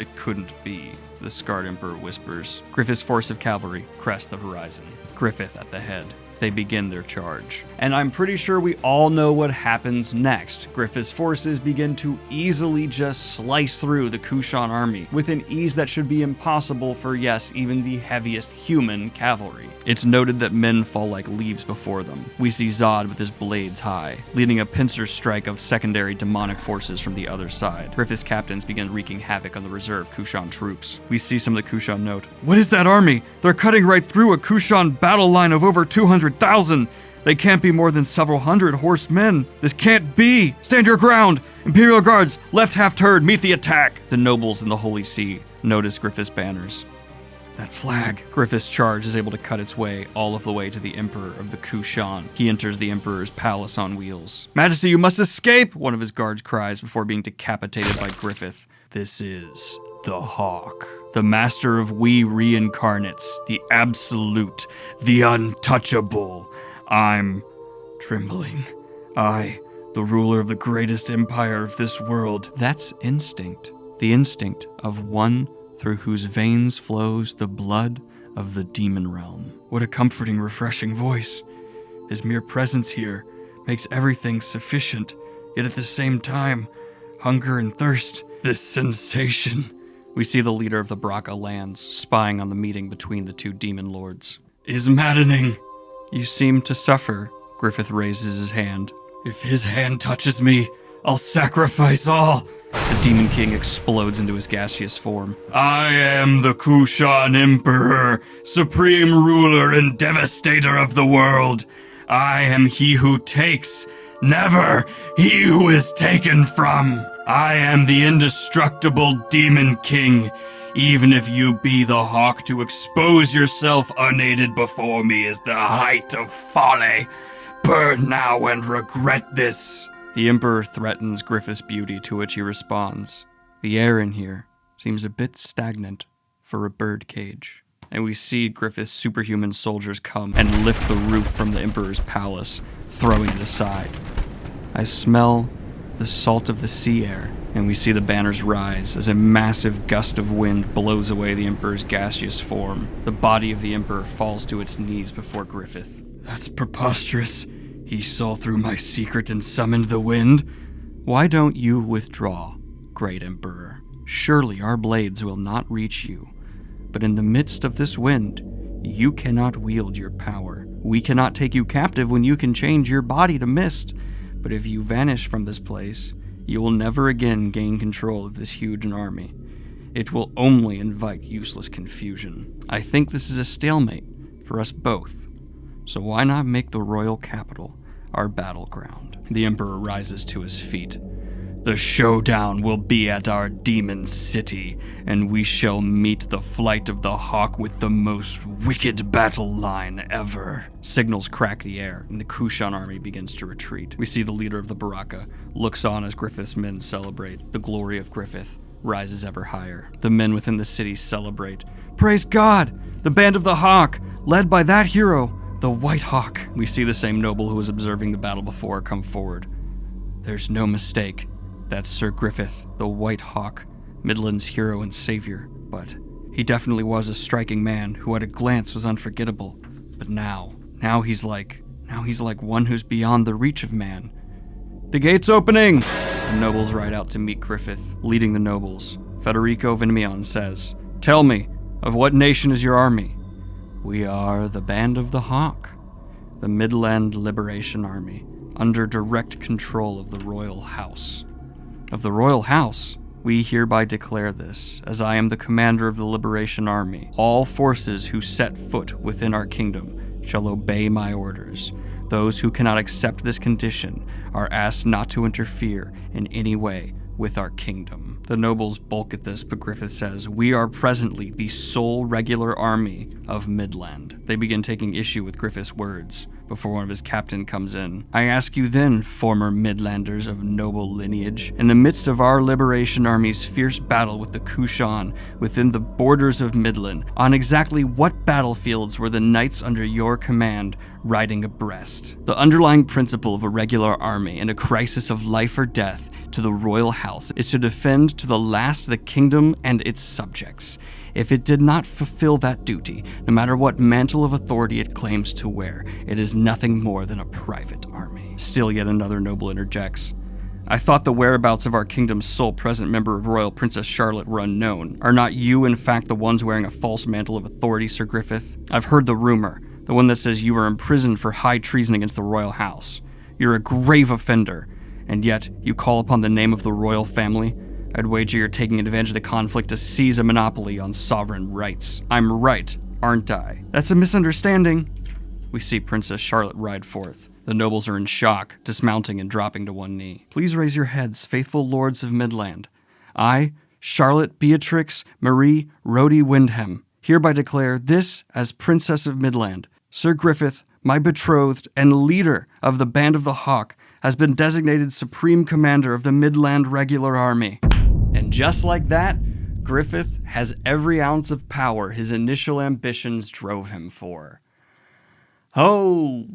It couldn't be, the scarred Emperor whispers. Griffith's force of cavalry crest the horizon, Griffith at the head. They begin their charge. And I'm pretty sure we all know what happens next. Griffith's forces begin to easily just slice through the Kushan army with an ease that should be impossible for, yes, even the heaviest human cavalry. It's noted that men fall like leaves before them. We see Zod with his blades high, leading a pincer strike of secondary demonic forces from the other side. Griffith's captains begin wreaking havoc on the reserve Kushan troops. We see some of the Kushan note, "What is that army? They're cutting right through a Kushan battle line of over 200,000. They can't be more than several hundred horsemen. This can't be! Stand your ground! Imperial Guards, left half turn, meet the attack!" The nobles in the Holy See notice Griffith's banners. That flag. Griffith's charge is able to cut its way all of the way to the Emperor of the Kushan. He enters the Emperor's palace on wheels. "Majesty, you must escape!" one of his guards cries before being decapitated by Griffith. This is the Hawk, the master of we reincarnates, the absolute, the untouchable. I'm trembling. I, the ruler of the greatest empire of this world. That's instinct. The instinct of one through whose veins flows the blood of the demon realm. What a comforting, refreshing voice. His mere presence here makes everything sufficient, yet at the same time, hunger and thirst. This sensation. We see the leader of the Baraka lands, spying on the meeting between the two demon lords. Is maddening. You seem to suffer. Griffith raises his hand. If his hand touches me, I'll sacrifice all. The Demon King explodes into his gaseous form. I am the Kushan Emperor, supreme ruler and devastator of the world. I am he who takes, never he who is taken from. I am the indestructible Demon King. Even if you be the Hawk, to expose yourself unaided before me is the height of folly. Burn now and regret this. The Emperor threatens Griffith's beauty, to which he responds, "The air in here seems a bit stagnant for a bird cage." And we see Griffith's superhuman soldiers come and lift the roof from the Emperor's palace, throwing it aside. I smell the salt of the sea air, and we see the banners rise as a massive gust of wind blows away the Emperor's gaseous form. The body of the Emperor falls to its knees before Griffith. That's preposterous. He saw through my secret and summoned the wind. Why don't you withdraw, great Emperor? Surely our blades will not reach you. But in the midst of this wind, you cannot wield your power. We cannot take you captive when you can change your body to mist. But if you vanish from this place, you will never again gain control of this huge army. It will only invite useless confusion. I think this is a stalemate for us both. So why not make the royal capital our battleground? The Emperor rises to his feet. The showdown will be at our demon city, and we shall meet the flight of the Hawk with the most wicked battle line ever. Signals crack the air, and the Kushan army begins to retreat. We see the leader of the Baraka looks on as Griffith's men celebrate. The glory of Griffith rises ever higher. The men within the city celebrate. Praise God! The band of the Hawk, led by that hero, the White Hawk. We see the same noble who was observing the battle before come forward. There's no mistake. That's Sir Griffith, the White Hawk, Midland's hero and savior. But he definitely was a striking man who at a glance was unforgettable. But now he's like one who's beyond the reach of man. The gate's opening! The nobles ride out to meet Griffith. Leading the nobles, Federico Venemion says, "Tell me, of what nation is your army?" "We are the Band of the Hawk, the Midland Liberation Army, under direct control of the Royal House." "Of the Royal House? We hereby declare this, as I am the commander of the Liberation Army. All forces who set foot within our kingdom shall obey my orders. Those who cannot accept this condition are asked not to interfere in any way with our kingdom." The nobles balk at this, but Griffith says, "We are presently the sole regular army of Midland." They begin taking issue with Griffith's words before one of his captain comes in. "I ask you then, former Midlanders of noble lineage, in the midst of our liberation army's fierce battle with the Kushan within the borders of Midland, on exactly what battlefields were the knights under your command riding abreast? The underlying principle of a regular army in a crisis of life or death to the royal house is to defend to the last the kingdom and its subjects. If it did not fulfill that duty, no matter what mantle of authority it claims to wear, it is nothing more than a private army. Still yet another noble interjects. I thought the whereabouts of our kingdom's sole present member of royal Princess Charlotte were unknown. Are not you, in fact, the ones wearing a false mantle of authority, Sir Griffith? I've heard the rumor, the one that says you are imprisoned for high treason against the royal house. You're a grave offender, and yet you call upon the name of the royal family? I'd wager you're taking advantage of the conflict to seize a monopoly on sovereign rights. I'm right, aren't I? That's a misunderstanding. We see Princess Charlotte ride forth. The nobles are in shock, dismounting and dropping to one knee. Please raise your heads, faithful lords of Midland. I, Charlotte Beatrix Marie Rhodey Wyndham, hereby declare this as Princess of Midland. Sir Griffith, my betrothed and leader of the Band of the Hawk, has been designated Supreme Commander of the Midland Regular Army. And just like that, Griffith has every ounce of power his initial ambitions drove him for. Oh,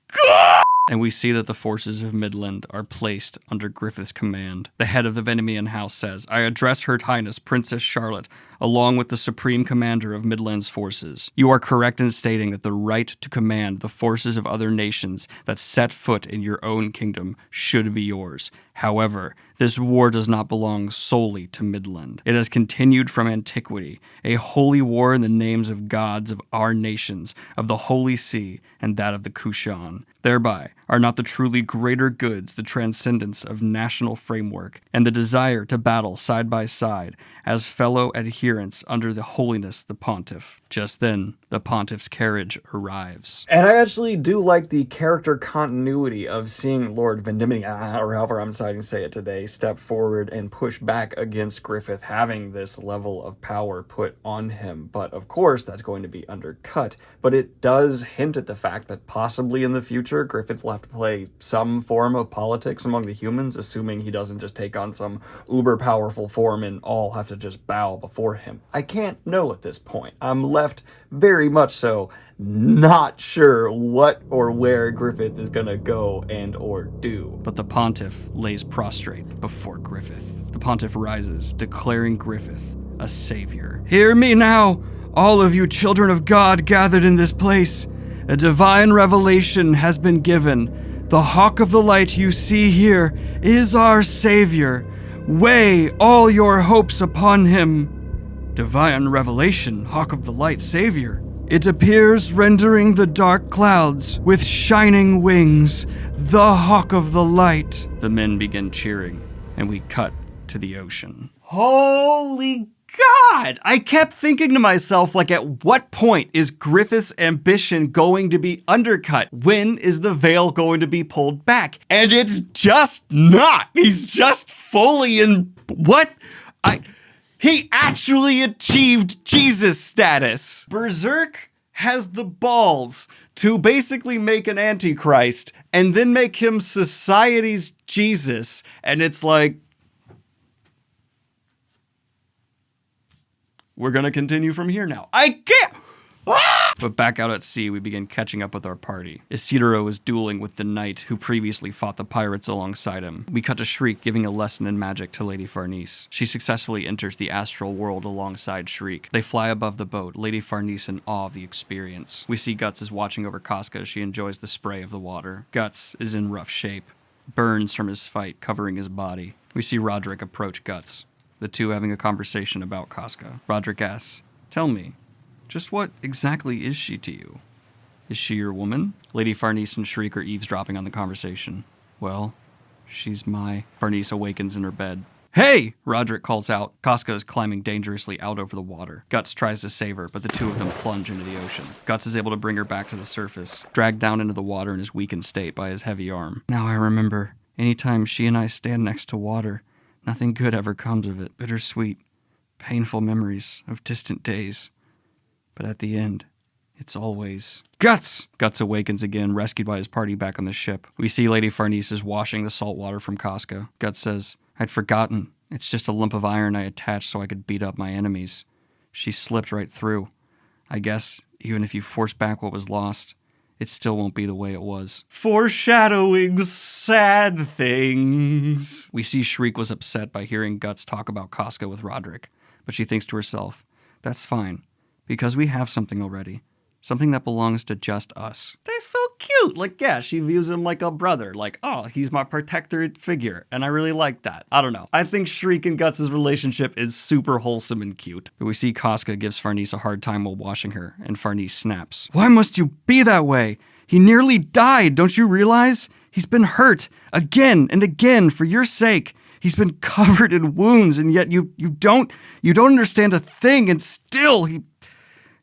God! And we see that the forces of Midland are placed under Griffith's command. The head of the Venemian house says, I address Her Highness Princess Charlotte, along with the Supreme Commander of Midland's forces. You are correct in stating that the right to command the forces of other nations that set foot in your own kingdom should be yours. However, this war does not belong solely to Midland. It has continued from antiquity, a holy war in the names of gods of our nations, of the Holy See, and that of the Kushan. Thereby are not the truly greater goods the transcendence of national framework, and the desire to battle side by side as fellow adherents under the holiness the pontiff. Just then, the pontiff's carriage arrives. And I actually do like the character continuity of seeing Lord Vendimini, or however I'm deciding to say it today, step forward and push back against Griffith, having this level of power put on him. But of course, that's going to be undercut. But it does hint at the fact that possibly in the future, Griffith will have to play some form of politics among the humans, assuming he doesn't just take on some uber powerful form and all have to just bow before him. I can't know at this point. I'm left very much so not sure what or where Griffith is gonna go and or do. But the pontiff lays prostrate before Griffith. The pontiff rises, declaring Griffith a savior. Hear me now, all of you children of God gathered in this place. A divine revelation has been given. The Hawk of the Light you see here is our savior. Weigh all your hopes upon him. Divine revelation, Hawk of the Light, savior. It appears rendering the dark clouds with shining wings, the Hawk of the Light. The men begin cheering, and we cut to the ocean. Holy God! I kept thinking to myself, like, at what point is Griffith's ambition going to be undercut? When is the veil going to be pulled back? And it's just not. He's just fully in... What? He actually achieved Jesus status. Berserk has the balls to basically make an Antichrist and then make him society's Jesus. And it's like, we're going to continue from here now. I can't. But back out at sea, we begin catching up with our party. Isidoro is dueling with the knight who previously fought the pirates alongside him. We cut to Shriek giving a lesson in magic to Lady Farnese. She successfully enters the astral world alongside Shriek. They fly above the boat, Lady Farnese in awe of the experience. We see Guts is watching over Casca as she enjoys the spray of the water. Guts is in rough shape, burns from his fight covering his body. We see Roderick approach Guts, the two having a conversation about Casca. Roderick asks, "Tell me, just what exactly is she to you? Is she your woman?" Lady Farnese and Shriek are eavesdropping on the conversation. "Well, she's my..." Farnese awakens in her bed. "Hey!" Roderick calls out. Casca is climbing dangerously out over the water. Guts tries to save her, but the two of them plunge into the ocean. Guts is able to bring her back to the surface, dragged down into the water in his weakened state by his heavy arm. "Now I remember, anytime she and I stand next to water, nothing good ever comes of it. Bittersweet, painful memories of distant days. But at the end, it's always..." "Guts!" Guts awakens again, rescued by his party back on the ship. We see Lady Farnese is washing the salt water from Casca. Guts says, "I'd forgotten. It's just a lump of iron I attached so I could beat up my enemies. She slipped right through. I guess, even if you force back what was lost, it still won't be the way it was. Foreshadowing sad things. We see Shriek was upset by hearing Guts talk about Casca with Roderick, but she thinks to herself, that's fine, because we have something already. Something that belongs to just us. They're so cute. Like, yeah, she views him like a brother. Like, oh, he's my protector figure. And I really like that. I don't know. I think Shriek and Guts' relationship is super wholesome and cute. But we see Casca gives Farnese a hard time while washing her, and Farnese snaps. Why must you be that way? He nearly died, don't you realize? He's been hurt again and again for your sake. He's been covered in wounds, and yet you don't understand a thing, and still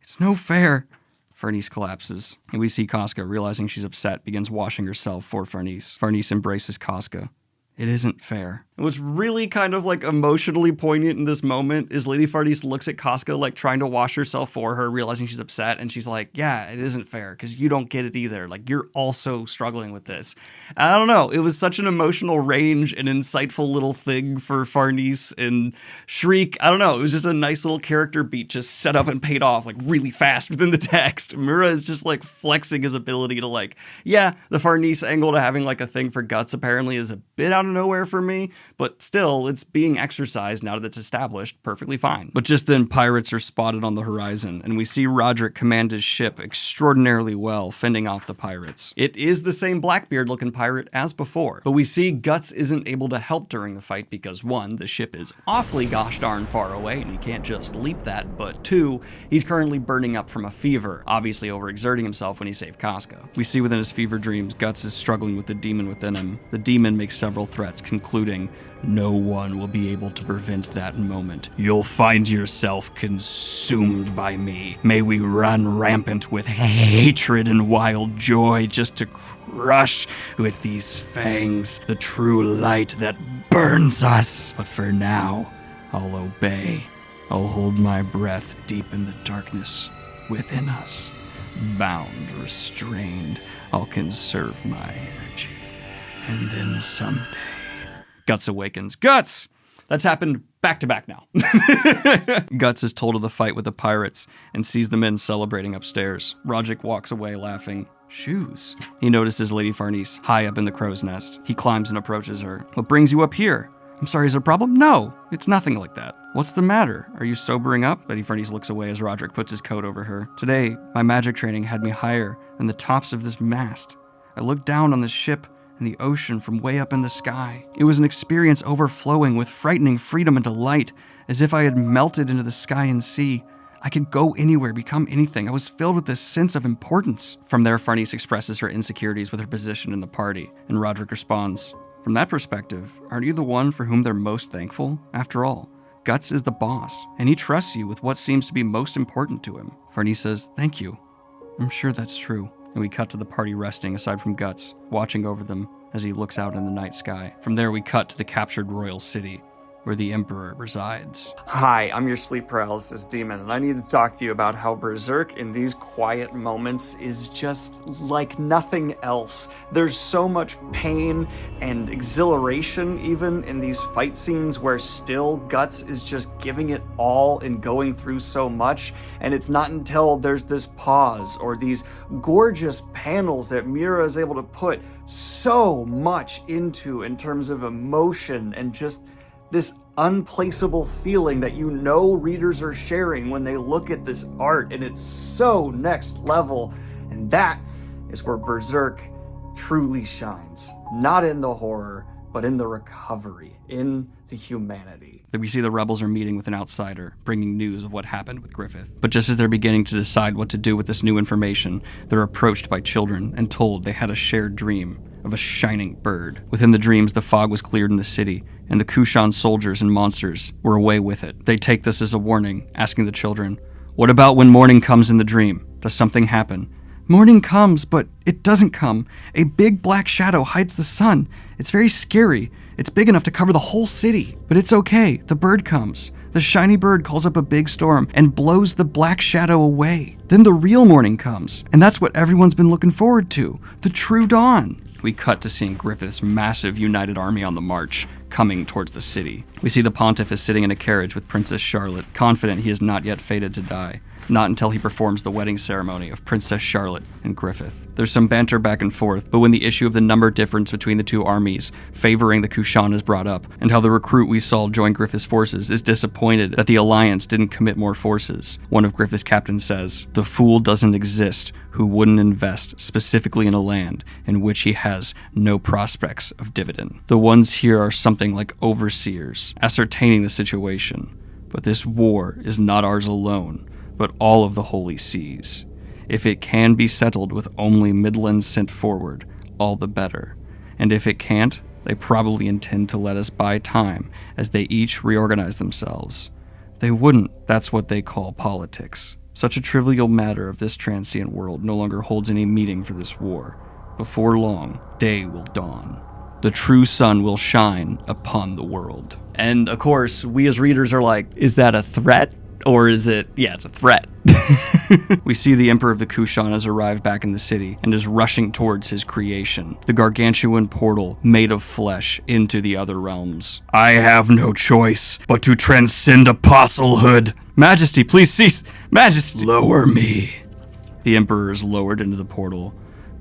it's no fair. Farnese collapses, and we see Casca, realizing she's upset, begins washing herself for Farnese. Farnese embraces Casca. It isn't fair. And what's really kind of like emotionally poignant in this moment is Lady Farnese looks at Casca like trying to wash herself for her, realizing she's upset, and she's like, yeah, it isn't fair because you don't get it either. Like, you're also struggling with this. And I don't know. It was such an emotional range and insightful little thing for Farnese and Shriek. I don't know. It was just a nice little character beat just set up and paid off like really fast within the text. Mura is just like flexing his ability to like, yeah, the Farnese angle to having like a thing for Guts apparently is a bit out of nowhere for me, but still, it's being exercised now that it's established perfectly fine. But just then, pirates are spotted on the horizon, and we see Roderick command his ship extraordinarily well, fending off the pirates. It is the same Blackbeard-looking pirate as before, but we see Guts isn't able to help during the fight because 1, the ship is awfully gosh darn far away, and he can't just leap that, but 2, he's currently burning up from a fever, obviously overexerting himself when he saved Casca. We see within his fever dreams, Guts is struggling with the demon within him. The demon makes several threats, concluding, no one will be able to prevent that moment. You'll find yourself consumed by me. May we run rampant with hatred and wild joy just to crush with these fangs the true light that burns us. But for now, I'll obey. I'll hold my breath deep in the darkness within us. Bound, restrained, I'll conserve my energy. And then someday... Guts awakens. Guts! That's happened back to back now. Guts is told of the fight with the pirates and sees the men celebrating upstairs. Roderick walks away laughing. Shoes. He notices Lady Farnese high up in the crow's nest. He climbs and approaches her. What brings you up here? I'm sorry, is there a problem? No, it's nothing like that. What's the matter? Are you sobering up? Lady Farnese looks away as Roderick puts his coat over her. Today, my magic training had me higher than the tops of this mast. I looked down on the ship and the ocean from way up in the sky. It was an experience overflowing with frightening freedom and delight, as if I had melted into the sky and sea. I could go anywhere, become anything. I was filled with this sense of importance. From there, Farnese expresses her insecurities with her position in the party, and Roderick responds, from that perspective, aren't you the one for whom they're most thankful? After all, Guts is the boss, and he trusts you with what seems to be most important to him. Farnese says, thank you. I'm sure that's true. And we cut to the party resting aside from Guts, watching over them as he looks out in the night sky. From there, we cut to the captured royal city, where the Emperor resides. Hi, I'm your sleep paralysis demon, and I need to talk to you about how Berserk in these quiet moments is just like nothing else. There's so much pain and exhilaration even in these fight scenes where still Guts is just giving it all and going through so much, and it's not until there's this pause or these gorgeous panels that Mira is able to put so much into in terms of emotion and just this unplaceable feeling that you know readers are sharing when they look at this art, and it's so next level. And that is where Berserk truly shines. Not in the horror, but in the recovery, in the humanity. Then we see the rebels are meeting with an outsider, bringing news of what happened with Griffith. But just as they're beginning to decide what to do with this new information, they're approached by children and told they had a shared dream of a shining bird. Within the dreams, the fog was cleared in the city, and the Kushan soldiers and monsters were away with it. They take this as a warning, asking the children, what about when morning comes in the dream? Does something happen? Morning comes, but it doesn't come. A big black shadow hides the sun. It's very scary. It's big enough to cover the whole city. But it's okay. The bird comes. The shiny bird calls up a big storm and blows the black shadow away. Then the real morning comes, and that's what everyone's been looking forward to. The true dawn. We cut to seeing Griffith's massive united army on the march, coming towards the city. We see the Pontiff is sitting in a carriage with Princess Charlotte, confident he is not yet fated to die. not until he performs the wedding ceremony of Princess Charlotte and Griffith. There's some banter back and forth, but when the issue of the number difference between the two armies favoring the Kushan is brought up, and how the recruit we saw join Griffith's forces is disappointed that the Alliance didn't commit more forces, one of Griffith's captains says, "The fool doesn't exist who wouldn't invest specifically in a land in which he has no prospects of dividend. The ones here are something like overseers, ascertaining the situation. But this war is not ours alone, but all of the Holy Seas. If it can be settled with only Midlands sent forward, all the better. And if it can't, they probably intend to let us buy time as they each reorganize themselves. They wouldn't, that's what they call politics. Such a trivial matter of this transient world no longer holds any meaning for this war. Before long, day will dawn. The true sun will shine upon the world." And of course, we as readers are like, is that a threat? Or is it, yeah, it's a threat. We see the Emperor of the Kushan has arrived back in the city and is rushing towards his creation, the gargantuan portal made of flesh into the other realms. "I have no choice but to transcend apostlehood. Majesty, please cease. Majesty, lower me." The Emperor is lowered into the portal.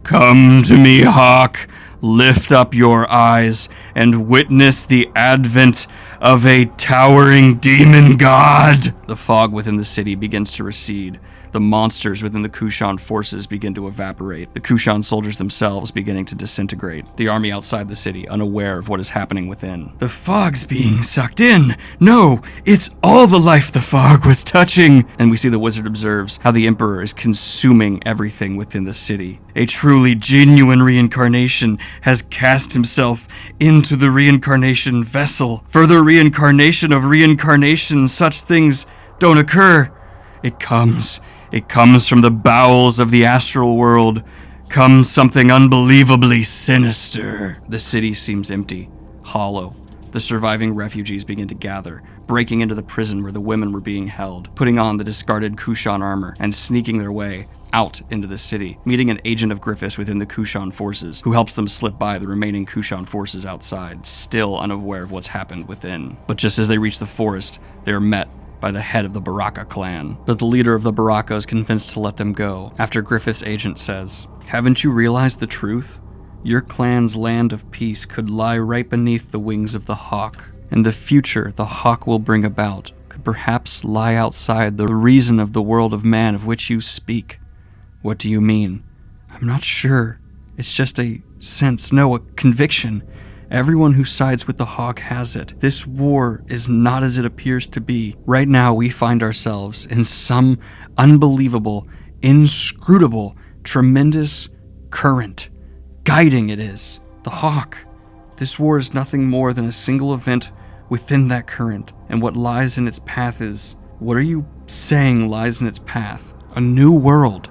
"Come to me, Hawk. Lift up your eyes and witness the advent of a towering demon god." The fog within the city begins to recede. The monsters within the Kushan forces begin to evaporate. The Kushan soldiers themselves beginning to disintegrate. The army outside the city unaware of what is happening within. "The fog's being sucked in. No, it's all the life the fog was touching." And we see the wizard observes how the Emperor is consuming everything within the city. "A truly genuine reincarnation has cast himself into the reincarnation vessel. Further reincarnation of reincarnation, such things don't occur. It comes from the bowels of the astral world. Comes something unbelievably sinister." The city seems empty, hollow. The surviving refugees begin to gather, breaking into the prison where the women were being held, putting on the discarded Kushan armor, and sneaking their way out into the city, meeting an agent of Griffith's within the Kushan forces, who helps them slip by the remaining Kushan forces outside, still unaware of what's happened within. But just as they reach the forest, they are met by the head of the Baraka clan. But the leader of the Baraka is convinced to let them go, after Griffith's agent says, "Haven't you realized the truth? Your clan's land of peace could lie right beneath the wings of the hawk, and the future the hawk will bring about could perhaps lie outside the reason of the world of man of which you speak." "What do you mean?" "I'm not sure. It's just a sense, no, a conviction. Everyone who sides with the hawk has it. This war is not as it appears to be. Right now we find ourselves in some unbelievable, inscrutable, tremendous current. Guiding it is. The hawk. This war is nothing more than a single event within that current, and what lies in its path is... What are you saying lies in its path? A new world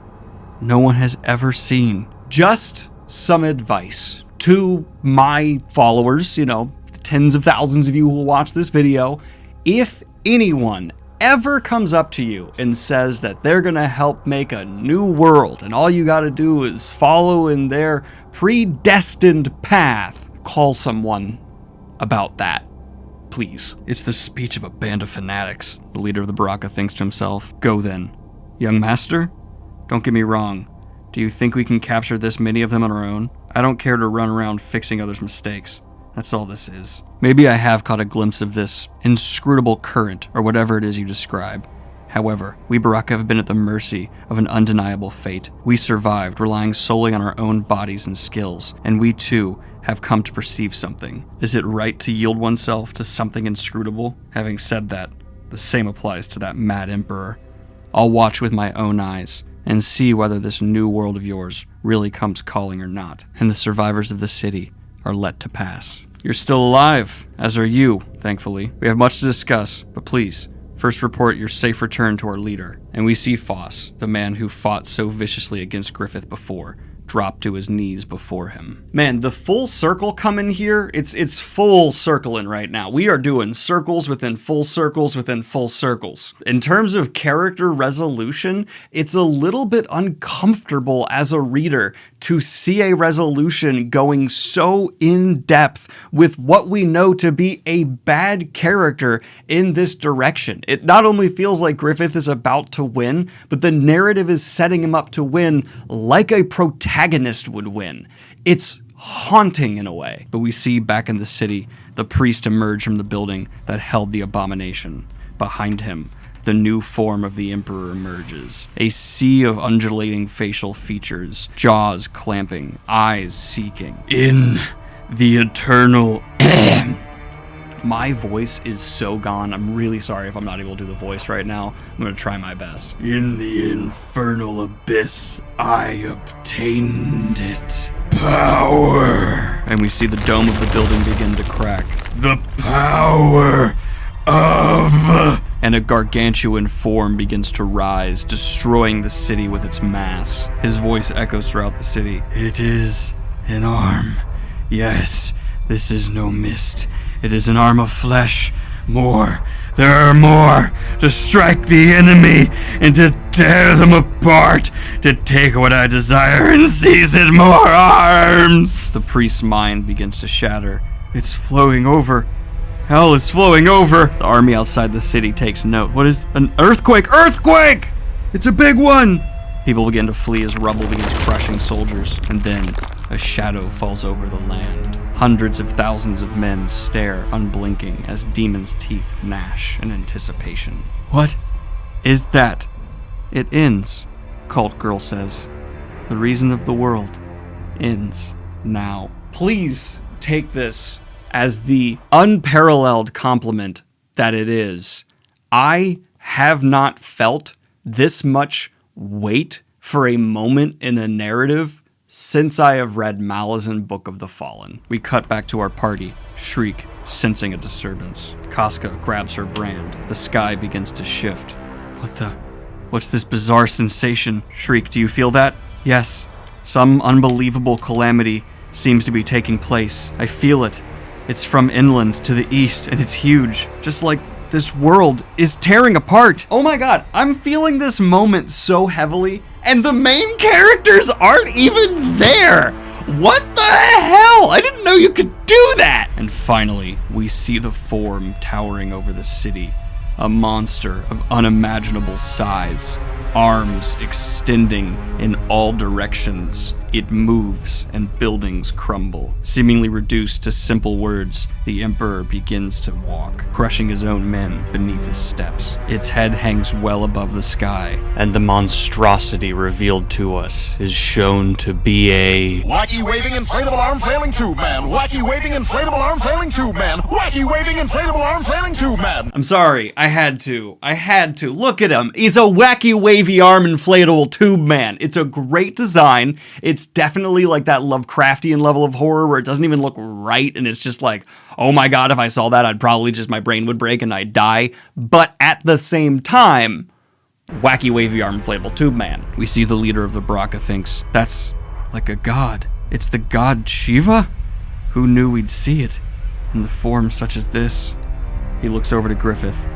no one has ever seen." Just some advice to my followers, the tens of thousands of you who will watch this video. If anyone ever comes up to you and says that they're gonna help make a new world and all you gotta do is follow in their predestined path, call someone about that, please. It's the speech of a band of fanatics, the leader of the Baraka thinks to himself. "Go then. Young master, don't get me wrong. Do you think we can capture this many of them on our own? I don't care to run around fixing others' mistakes. That's all this is. Maybe I have caught a glimpse of this inscrutable current, or whatever it is you describe. However, we Baraka have been at the mercy of an undeniable fate. We survived, relying solely on our own bodies and skills, and we too have come to perceive something. Is it right to yield oneself to something inscrutable? Having said that, the same applies to that mad emperor. I'll watch with my own eyes and see whether this new world of yours really comes calling or not, and the survivors of the city are let to pass. You're still alive, as are you, thankfully. We have much to discuss, but please, first report your safe return to our leader." And we see Foss, the man who fought so viciously against Griffith before, drop to his knees before him. Man, the full circle coming here, it's full circling right now. We are doing circles within full circles within full circles. In terms of character resolution, it's a little bit uncomfortable as a reader to see a resolution going so in depth with what we know to be a bad character in this direction. It not only feels like Griffith is about to win, but the narrative is setting him up to win like a protagonist would win. It's haunting in a way. But we see back in the city, the priest emerge from the building that held the abomination. Behind him, the new form of the Emperor emerges. A sea of undulating facial features, jaws clamping, eyes seeking. In the eternal... My voice is so gone. I'm really sorry if I'm not able to do the voice right now. I'm going to try my best. In the infernal abyss, I obtained it. Power. And we see the dome of the building begin to crack. The power of... And a gargantuan form begins to rise, destroying the city with its mass. His voice echoes throughout the city. It is an arm. Yes, this is no mist. It is an arm of flesh. More. There are more. To strike the enemy and to tear them apart. To take what I desire and seize it. More arms. The priest's mind begins to shatter. It's flowing over. Hell is flowing over. The army outside the city takes note. What is an earthquake? Earthquake! It's a big one. People begin to flee as rubble begins crushing soldiers. And then a shadow falls over the land. Hundreds of thousands of men stare, unblinking, as demons' teeth gnash in anticipation. What is that? It ends, Cult Girl says. The reason of the world ends now. Please take this as the unparalleled compliment that it is. I have not felt this much weight for a moment in a narrative since I have read Malazan Book of the Fallen. We cut back to our party, Shriek, sensing a disturbance. Casca grabs her brand. The sky begins to shift. What's this bizarre sensation? Shriek, do you feel that? Yes. Some unbelievable calamity seems to be taking place. I feel it. It's from inland to the east, and it's huge. Just like this world is tearing apart. Oh my god, I'm feeling this moment so heavily, and the main characters aren't even there. What the hell? I didn't know you could do that. And finally, we see the form towering over the city. A monster of unimaginable size. Arms extending in all directions. It moves and buildings crumble. Seemingly reduced to simple words, the Emperor begins to walk, crushing his own men beneath his steps. Its head hangs well above the sky, and the monstrosity revealed to us is shown to be a... Wacky waving inflatable arm flailing tube man! Wacky waving inflatable arm flailing tube man! Wacky waving inflatable arm flailing tube man! I'm sorry, I had to. Look at him. He's a wacky wavy arm inflatable tube man. It's a great design. It's definitely like that Lovecraftian level of horror where it doesn't even look right, and it's just like, oh my god, if I saw that, I'd probably just, my brain would break and I'd die. But at the same time, wacky wavy arm inflatable tube man. We see the leader of the Baraka thinks, that's like a god. It's the god Shiva? Who knew we'd see it in the form such as this? He looks over to Griffith,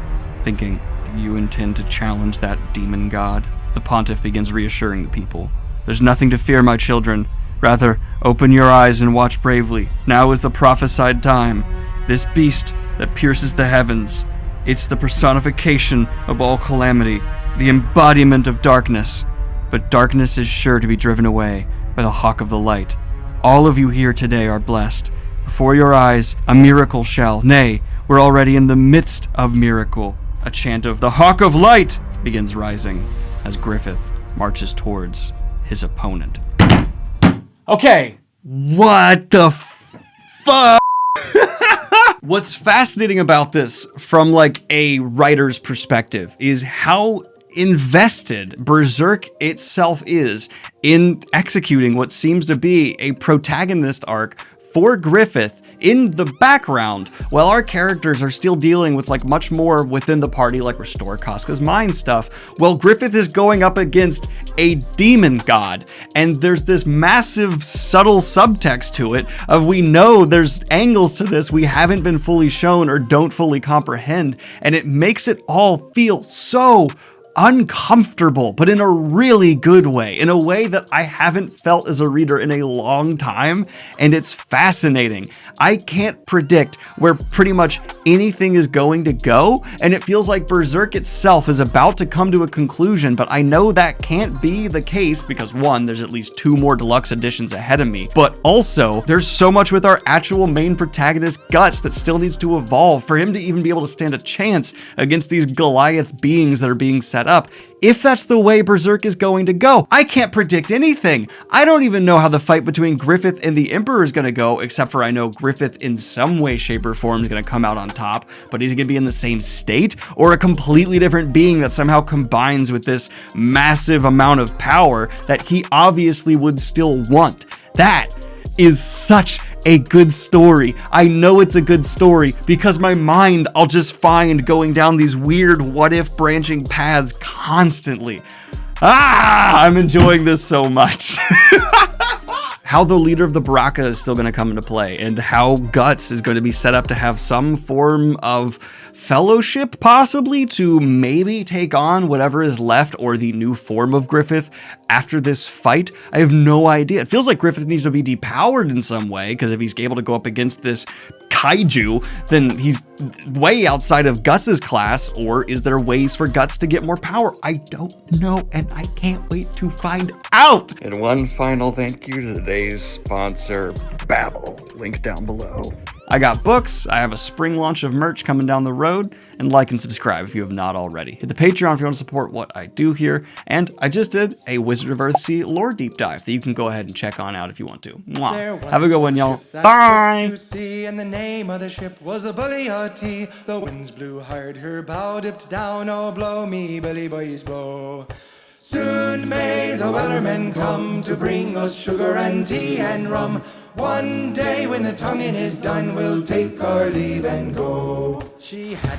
thinking, do you intend to challenge that demon god? The pontiff begins reassuring the people. There's nothing to fear, my children. Rather, open your eyes and watch bravely. Now is the prophesied time. This beast that pierces the heavens, it's the personification of all calamity, the embodiment of darkness. But darkness is sure to be driven away by the hawk of the light. All of you here today are blessed. Before your eyes, a miracle shall, nay, we're already in the midst of miracle. A chant of the hawk of light begins rising as Griffith marches towards his opponent. Okay, what the fuck? What's fascinating about this from like a writer's perspective is how invested Berserk itself is in executing what seems to be a protagonist arc for Griffith in the background, while our characters are still dealing with like much more within the party, like restore Casca's mind stuff, while Griffith is going up against a demon god. And there's this massive subtle subtext to it of, we know there's angles to this we haven't been fully shown or don't fully comprehend, and it makes it all feel so uncomfortable, but in a really good way, in a way that I haven't felt as a reader in a long time, and it's fascinating. I can't predict where pretty much anything is going to go, and it feels like Berserk itself is about to come to a conclusion, but I know that can't be the case because one, there's at least 2 more deluxe editions ahead of me, but also there's so much with our actual main protagonist Guts that still needs to evolve for him to even be able to stand a chance against these Goliath beings that are being set up. If that's the way Berserk is going to go, I can't predict anything. I don't even know how the fight between Griffith and the Emperor is going to go, except for I know Griffith in some way, shape, or form is going to come out on top, but is he going to be in the same state or a completely different being that somehow combines with this massive amount of power that he obviously would still want? That is such a good story. I know it's a good story because my mind I'll just find going down these weird what if branching paths constantly. I'm enjoying this so much. How the leader of the Baraka is still going to come into play, and how Guts is going to be set up to have some form of fellowship, possibly, to maybe take on whatever is left or the new form of Griffith after this fight. I have no idea. It feels like Griffith needs to be depowered in some way, because if he's able to go up against this kaiju, then he's way outside of Guts' class, or is there ways for Guts to get more power? I don't know, and I can't wait to find out! And one final thank you to today's sponsor, Babbel. Link down below. I got books, I have a spring launch of merch coming down the road, and like and subscribe if you have not already. Hit the Patreon if you want to support what I do here, and I just did a Wizard of Earthsea lore deep dive that you can go ahead and check on out if you want to. Mwah. Have a good one, y'all. Bye! To sea, and the name of the ship was the Bully O.T. The winds blew hard, her bow dipped down, oh blow me, Billy boys blow. Soon may the Wellermen come to bring us sugar and tea and rum. One day when the tonguing is done, we'll take our leave and go. She had